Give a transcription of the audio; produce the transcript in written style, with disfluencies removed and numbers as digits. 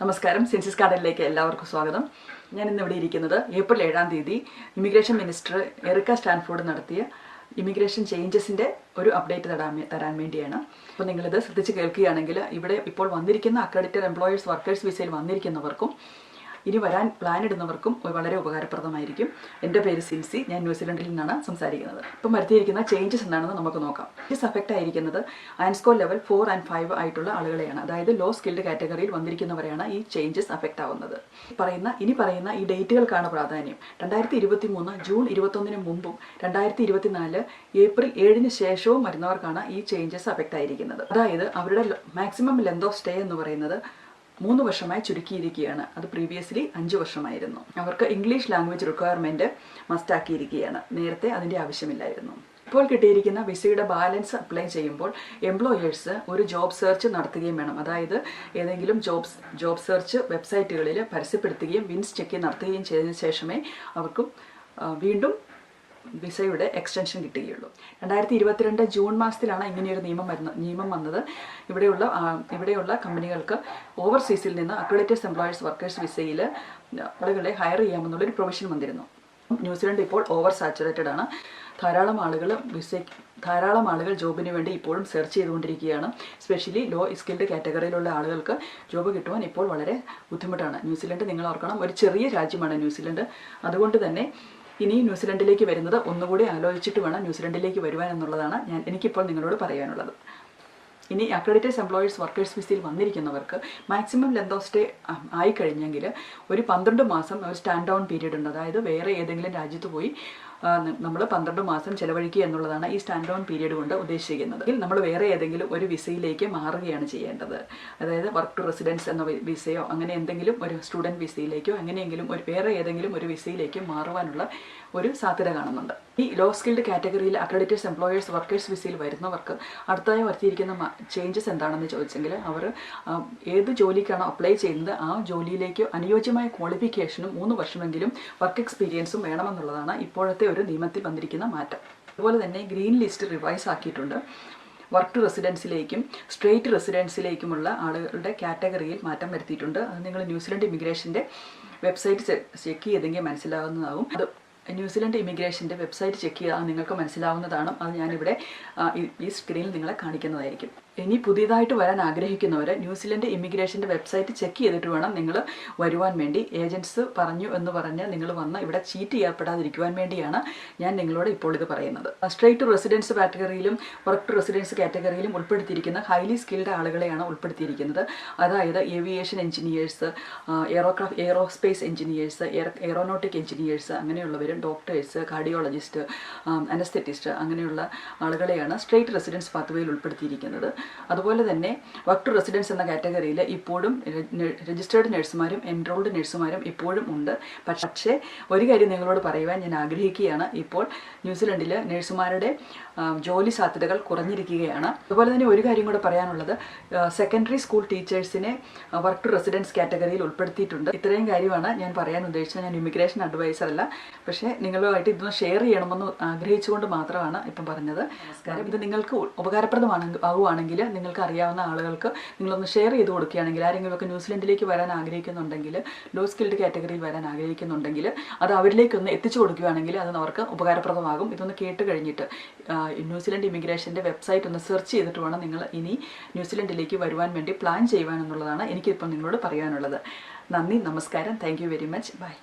നമസ്കാരം, സെൻസസ് ഗാർഡനിലേക്ക് എല്ലാവർക്കും സ്വാഗതം. ഞാൻ ഇന്നിവിടെ ഇരിക്കുന്നത് ഏപ്രിൽ 7-ാം തീയതി ഇമിഗ്രേഷൻ മിനിസ്റ്റർ എറിക്ക സ്റ്റാൻഫോർഡ് നടത്തിയ ഇമിഗ്രേഷൻ ചേഞ്ചസിൻ്റെ ഒരു അപ്ഡേറ്റ് തരാൻ വേണ്ടിയാണ്. അപ്പോൾ നിങ്ങളിത് ശ്രദ്ധിച്ച് കേൾക്കുകയാണെങ്കിൽ ഇവിടെ ഇപ്പോൾ വന്നിരിക്കുന്ന അക്രഡിറ്റഡ് എംപ്ലോയേഴ്സ് വർക്കേഴ്സ് വിസയിൽ വന്നിരിക്കുന്നവർക്കും ഇനി വരാൻ പ്ലാൻ ഇടുന്നവർക്കും വളരെ ഉപകാരപ്രദമായിരിക്കും. എൻ്റെ പേര് സിൽസി, ഞാൻ ന്യൂസിലൻഡിൽ നിന്നാണ് സംസാരിക്കുന്നത്. ഇപ്പം വരുത്തിയിരിക്കുന്ന ചേഞ്ചസ് എന്താണെന്ന് നമുക്ക് നോക്കാം. ചേഞ്ചസ് അഫക്റ്റ് ആയിരിക്കുന്നത് ആൻസ്കോ ലെവൽ 4 and 5 ആയിട്ടുള്ള ആളുകളെയാണ്. അതായത് ലോ സ്കിൽഡ് കാറ്റഗറിയിൽ വന്നിരിക്കുന്നവരെയാണ് ഈ ചേഞ്ചസ് അഫക്റ്റ് ആവുന്നത്. ഇനി പറയുന്ന ഈ ഡേറ്റുകൾക്കാണ് പ്രാധാന്യം. 2023 ജൂൺ 21 മുമ്പും 2024 ഏപ്രിൽ 7 ശേഷവും വരുന്നവർക്കാണ് ഈ ചേഞ്ചസ് അഫക്റ്റ് ആയിരിക്കുന്നത്. അതായത് അവരുടെ മാക്സിമം ലെങ്ത് ഓഫ് സ്റ്റേ എന്ന് പറയുന്നത് 3 വർഷമായി ചുരുക്കിയിരിക്കുകയാണ്. അത് പ്രീവിയസ്ലി 5 വർഷമായിരുന്നു. അവർക്ക് ഇംഗ്ലീഷ് ലാംഗ്വേജ് റിക്വയർമെൻറ്റ് മസ്റ്റാക്കിയിരിക്കുകയാണ്. നേരത്തെ അതിൻ്റെ ആവശ്യമില്ലായിരുന്നു. ഇപ്പോൾ കിട്ടിയിരിക്കുന്ന വിസയുടെ ബാലൻസ് അപ്ലൈ ചെയ്യുമ്പോൾ എംപ്ലോയേഴ്സ് ഒരു ജോബ് സെർച്ച് നടത്തുകയും വേണം. അതായത് ഏതെങ്കിലും ജോബ് സെർച്ച് വെബ്സൈറ്റുകളിൽ പരസ്യപ്പെടുത്തുകയും വിൻസ് ചെക്ക് നടത്തുകയും ചെയ്തതിന് ശേഷമേ അവർക്കും വീണ്ടും വിസയുടെ എക്സ്റ്റൻഷൻ കിട്ടുകയുള്ളൂ. 2022 ജൂൺ മാസത്തിലാണ് ഇങ്ങനെയൊരു നിയമം വന്നത്. ഇവിടെയുള്ള കമ്പനികൾക്ക് ഓവർസീസിൽ നിന്ന് അക്രഡിറ്റഡ് എംപ്ലോയേഴ്സ് വർക്കേഴ്സ് വിസയിൽ ആളുകളെ ഹയർ ചെയ്യാമെന്നുള്ളൊരു പ്രൊവിഷൻ വന്നിരുന്നു. ന്യൂസിലൻഡ് ഇപ്പോൾ ഓവർ സാച്ചുറേറ്റഡ് ആണ്. ധാരാളം ആളുകൾ ജോബിന് വേണ്ടി ഇപ്പോഴും സെർച്ച് ചെയ്തുകൊണ്ടിരിക്കുകയാണ്. സ്പെഷ്യലി ലോ സ്കിൽഡ് കാറ്റഗറിയിലുള്ള ആളുകൾക്ക് ജോബ് കിട്ടുവാൻ ഇപ്പോൾ വളരെ ബുദ്ധിമുട്ടാണ്. ന്യൂസിലൻഡ് നിങ്ങൾ ഓർക്കണം, ഒരു ചെറിയ രാജ്യമാണ് ന്യൂസിലൻഡ്. അതുകൊണ്ട് തന്നെ ഇനി ന്യൂസിലൻഡിലേക്ക് വരുന്നത് ഒന്നുകൂടി ആലോചിച്ചിട്ട് വേണം ന്യൂസിലൻഡിലേക്ക് വരുവാൻ എന്നുള്ളതാണ് എനിക്കിപ്പോൾ നിങ്ങളോട് പറയാനുള്ളത്. ഇനി അക്രഡിറ്റഡ് എംപ്ലോയേഴ്സ് വർക്കേഴ്സ് വിസയിൽ വന്നിരിക്കുന്നവർക്ക് മാക്സിമം ലെങ്ത് ഓഫ് സ്റ്റേ ആയിക്കഴിഞ്ഞെങ്കിൽ ഒരു 12 മാസം ഒരു സ്റ്റാൻഡ് ഡൗൺ പീരീഡ് ഉണ്ട്. അതായത് വേറെ ഏതെങ്കിലും രാജ്യത്ത് പോയി നമ്മൾ 12 മാസം ചെലവഴിക്കുക എന്നുള്ളതാണ് ഈ സ്റ്റാൻഡ് ഡൗൺ പീരീഡ് കൊണ്ട് ഉദ്ദേശിക്കുന്നത്. നമ്മൾ വേറെ ഏതെങ്കിലും ഒരു വിസയിലേക്ക് മാറുകയാണ് ചെയ്യേണ്ടത്. അതായത് വർക്ക് ടു റെസിഡൻസ് എന്ന വിസയോ അങ്ങനെ എന്തെങ്കിലും ഒരു സ്റ്റുഡൻറ്റ് വിസയിലേക്കോ എങ്ങനെയെങ്കിലും വേറെ ഏതെങ്കിലും ഒരു വിസയിലേക്ക് മാറുവാനുള്ള ഒരു സാധ്യത കാണുന്നുണ്ട്. ഈ ലോ സ്കിൽഡ് കാറ്റഗറിയിൽ അക്രഡിറ്റഡ് എംപ്ലോയേഴ്സ് വർക്കേഴ്സ് വിസയിൽ വരുന്നവർക്ക് അടുത്തായി വരുത്തിയിരിക്കുന്ന ചേഞ്ചസ് എന്താണെന്ന് ചോദിച്ചെങ്കിൽ അവർ ഏത് ജോലിക്കാണോ അപ്ലൈ ചെയ്യുന്നത് ആ ജോലിയിലേക്ക് അനുയോജ്യമായ ക്വാളിഫിക്കേഷനും 3 വർഷമെങ്കിലും വർക്ക് എക്സ്പീരിയൻസും വേണമെന്നുള്ളതാണ് ഇപ്പോഴത്തെ ഒരു നിയമത്തിൽ വന്നിരിക്കുന്ന മാറ്റം. അതുപോലെ തന്നെ ഗ്രീൻ ലിസ്റ്റ് റിവൈസ് ആക്കിയിട്ടുണ്ട്. വർക്ക് ടു റെസിഡൻസിലേക്കും സ്ട്രേറ്റ് റെസിഡൻസിലേക്കുമുള്ള ആളുകളുടെ കാറ്റഗറിയിൽ മാറ്റം വരുത്തിയിട്ടുണ്ട്. അത് നിങ്ങൾ ന്യൂസിലൻഡ് ഇമിഗ്രേഷൻ്റെ വെബ്സൈറ്റ് ചെക്ക് ചെയ്തെങ്കിൽ മനസ്സിലാവുന്നതാകും. അത് ന്യൂസിലൻഡ് ഇമിഗ്രേഷൻ്റെ വെബ്സൈറ്റ് ചെക്ക് ചെയ്താൽ നിങ്ങൾക്ക് മനസ്സിലാവുന്നതാണ്. അത് ഞാനിവിടെ ഈ സ്ക്രീനിൽ നിങ്ങളെ കാണിക്കുന്നതായിരിക്കും. ഇനി പുതിയതായിട്ട് വരാൻ ആഗ്രഹിക്കുന്നവർ ന്യൂസിലൻഡ് ഇമിഗ്രേഷൻ്റെ വെബ്സൈറ്റ് ചെക്ക് ചെയ്തിട്ട് വേണം നിങ്ങൾ വരുവാൻ വേണ്ടി. ഏജൻറ്റ്സ് പറഞ്ഞു എന്ന് പറഞ്ഞ് നിങ്ങൾ വന്ന് ഇവിടെ ചീറ്റ് ചെയ്യപ്പെടാതിരിക്കുവാൻ വേണ്ടിയാണ് ഞാൻ നിങ്ങളോട് ഇപ്പോൾ ഇത് പറയുന്നത്. സ്ട്രേറ്റ് ടു റെസിഡൻസ് കാറ്റഗറിയിലും വർക്ക് ടു റെസിഡൻസ് കാറ്റഗറിയിലും ഉൾപ്പെടുത്തിയിരിക്കുന്ന ഹൈലി സ്കിൽഡ് ആളുകളെയാണ് ഉൾപ്പെടുത്തിയിരിക്കുന്നത്. അതായത് aviation engineers, aerospace engineers, aeronautic engineers, അങ്ങനെയുള്ളവരും ഡോക്ടേഴ്സ്, കാർഡിയോളജിസ്റ്റ്, അനസ്തെറ്റിസ്റ്റ് അങ്ങനെയുള്ള ആളുകളെയാണ് സ്ട്രേറ്റ് റെസിഡൻസ് പാത്വേയിൽ ഉൾപ്പെടുത്തിയിരിക്കുന്നത്. അതുപോലെ തന്നെ വർക്ക് ടു റെസിഡൻസ് എന്ന കാറ്റഗറിയിൽ ഇപ്പോഴും രജിസ്റ്റേർഡ് നഴ്സുമാരും എൻറോൾഡ് നഴ്സുമാരും ഇപ്പോഴും ഉണ്ട്. പക്ഷേ ഒരു കാര്യം നിങ്ങളോട് പറയുവാൻ ഞാൻ ആഗ്രഹിക്കുകയാണ്. ഇപ്പോൾ ന്യൂസിലൻഡിൽ നഴ്സുമാരുടെ ജോലി സാധ്യതകൾ കുറഞ്ഞിരിക്കുകയാണ്. അതുപോലെ തന്നെ ഒരു കാര്യം കൂടെ പറയാനുള്ളത്, സെക്കൻഡറി സ്കൂൾ ടീച്ചേഴ്സിനെ വർക്ക് ടു റെസിഡൻസ് കാറ്റഗറിയിൽ ഉൾപ്പെടുത്തിയിട്ടുണ്ട്. ഇത്രയും കാര്യമാണ് ഞാൻ പറയാൻ ഉദ്ദേശിച്ചത്. ഞാൻ ഇമിഗ്രേഷൻ അഡ്വൈസർ അല്ല, പക്ഷേ നിങ്ങളുമായിട്ട് ഇതൊന്ന് ഷെയർ ചെയ്യണമെന്ന് ആഗ്രഹിച്ചുകൊണ്ട് മാത്രമാണ് ഇപ്പം പറഞ്ഞത്. ഇത് നിങ്ങൾക്ക് ആവുകയാണെങ്കിൽ നിങ്ങൾക്ക് അറിയാവുന്ന ആളുകൾക്ക് നിങ്ങളൊന്ന് ഷെയർ ചെയ്ത് കൊടുക്കുകയാണെങ്കിൽ, ആരെങ്കിലുമൊക്കെ ന്യൂസിലൻഡിലേക്ക് വരാൻ ആഗ്രഹിക്കുന്നുണ്ടെങ്കിൽ, ലോ സ്കിൽഡ് കാറ്റഗറിയിൽ വരാൻ ആഗ്രഹിക്കുന്നുണ്ടെങ്കിൽ അത് അവരിലേക്കൊന്ന് എത്തിച്ചു കൊടുക്കുകയാണെങ്കിൽ അത് അവർക്ക് ഉപകാരപ്രദമാകും. ഇതൊന്ന് കേട്ട് കഴിഞ്ഞിട്ട് ന്യൂസിലൻഡ് ഇമിഗ്രേഷൻ്റെ വെബ്സൈറ്റ് ഒന്ന് സെർച്ച് ചെയ്തിട്ട് വേണം നിങ്ങൾ ഇനി ന്യൂസിലൻഡിലേക്ക് വരുവാൻ വേണ്ടി പ്ലാൻ ചെയ്യുവാൻ എന്നുള്ളതാണ് എനിക്കിപ്പോൾ നിങ്ങളോട് പറയാനുള്ളത്. നന്ദി, നമസ്കാരം, thank you very much, by.